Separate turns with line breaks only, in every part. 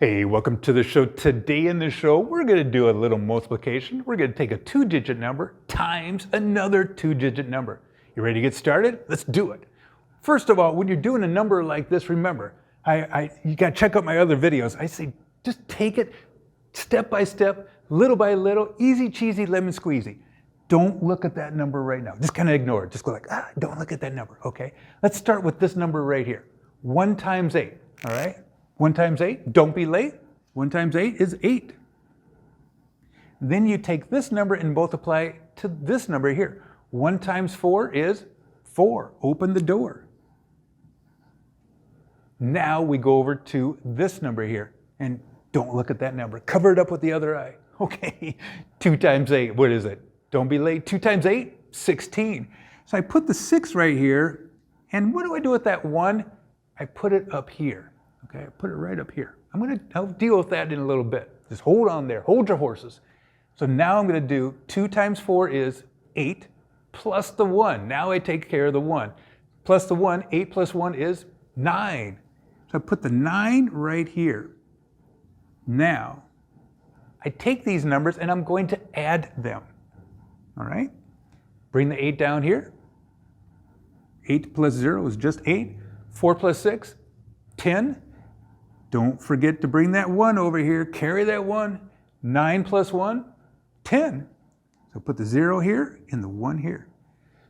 Hey, welcome to the show. Today in the show, we're going to do a little multiplication. We're going to take a 2-digit number times another 2-digit number. You ready to get started? Let's do it. First of all, when you're doing a number like this, remember, you got to check out my other videos. I say just take it step by step, little by little, easy cheesy lemon squeezy. Don't look at that number right now. Just kind of ignore it. Just go like, don't look at that number, okay? Let's start with this number right here. 1 times 8, all right? 1 times 8, don't be late. 1 times 8 is 8. Then you take this number and multiply to this number here. 1 times 4 is 4. Open the door. Now we go over to this number here. And don't look at that number. Cover it up with the other eye. Okay, 2 times 8, what is it? Don't be late. 2 times 8, 16. So I put the 6 right here. And what do I do with that 1? I put it up here. Okay, I put it right up here. I'll deal with that in a little bit. Just hold on there. Hold your horses. So now I'm going to do 2 times 4 is 8 plus the 1. Now I take care of the 1. Plus the 1, 8 plus 1 is 9. So I put the 9 right here. Now, I take these numbers and I'm going to add them. All right? Bring the 8 down here. 8 plus 0 is just 8. 4 plus 6, 10. Don't forget to bring that 1 over here. Carry that 1. 9 plus 1, 10. So put the 0 here and the 1 here.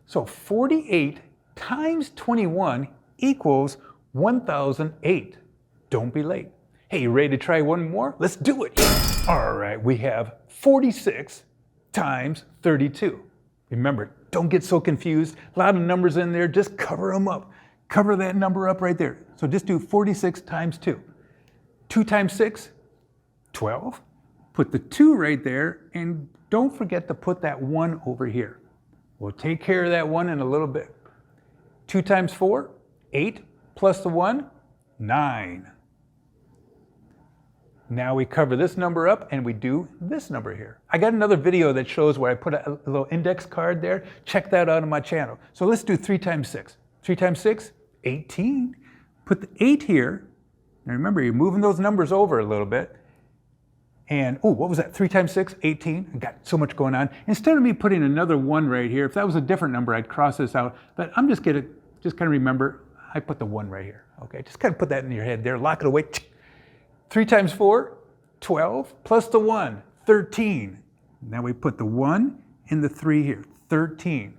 So 48 times 21 equals 1008. Don't be late. Hey, you ready to try one more? Let's do it. All right, we have 46 times 32. Remember, don't get so confused. A lot of numbers in there, just cover them up. Cover that number up right there. So just do 46 times 2. 2 times 6, 12. Put the 2 right there, and don't forget to put that 1 over here. We'll take care of that 1 in a little bit. 2 times 4, 8, plus the 1, 9. Now we cover this number up, and we do this number here. I got another video that shows where I put a little index card there. Check that out on my channel. So let's do 3 times 6. 3 times 6, 18. Put the 8 here. Now remember, you're moving those numbers over a little bit. And, what was that? 3 times 6, 18. I got so much going on. Instead of me putting another 1 right here, if that was a different number, I'd cross this out. But I'm just going to just kind of remember, I put the 1 right here. Okay, just kind of put that in your head there. Lock it away. 3 times 4, 12. Plus the 1, 13. Now we put the 1 and the 3 here. 13.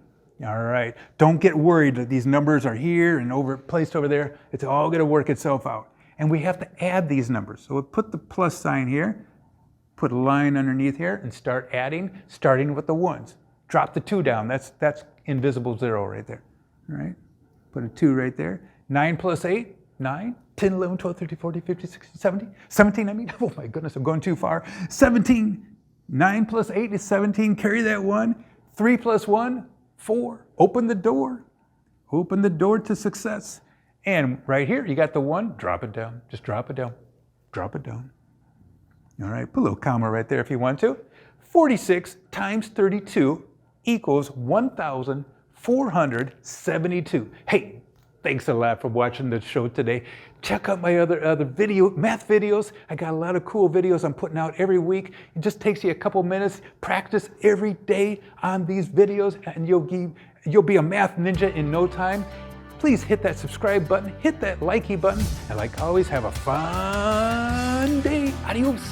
All right. Don't get worried that these numbers are here and placed over there. It's all going to work itself out. And we have to add these numbers. So we'll put the plus sign here, put a line underneath here, and start adding, starting with the 1s. Drop the 2 down. That's invisible 0 right there. All right? Put a 2 right there. 9 plus 8, 9. 10, 11, 12, 13, 14, 15, 16, 17. 17, I mean. Oh my goodness, I'm going too far. 17. 9 plus 8 is 17. Carry that 1. 3 plus 1, 4. Open the door. Open the door to success. And right here, you got the 1. Drop it down. Just drop it down. Drop it down. All right, put a little comma right there if you want to. 46 times 32 equals 1,472. Hey, thanks a lot for watching the show today. Check out my other math videos. I got a lot of cool videos I'm putting out every week. It just takes you a couple minutes. Practice every day on these videos, and you'll be a math ninja in no time. Please hit that subscribe button, hit that likey button, and like always, have a fun day. Adios.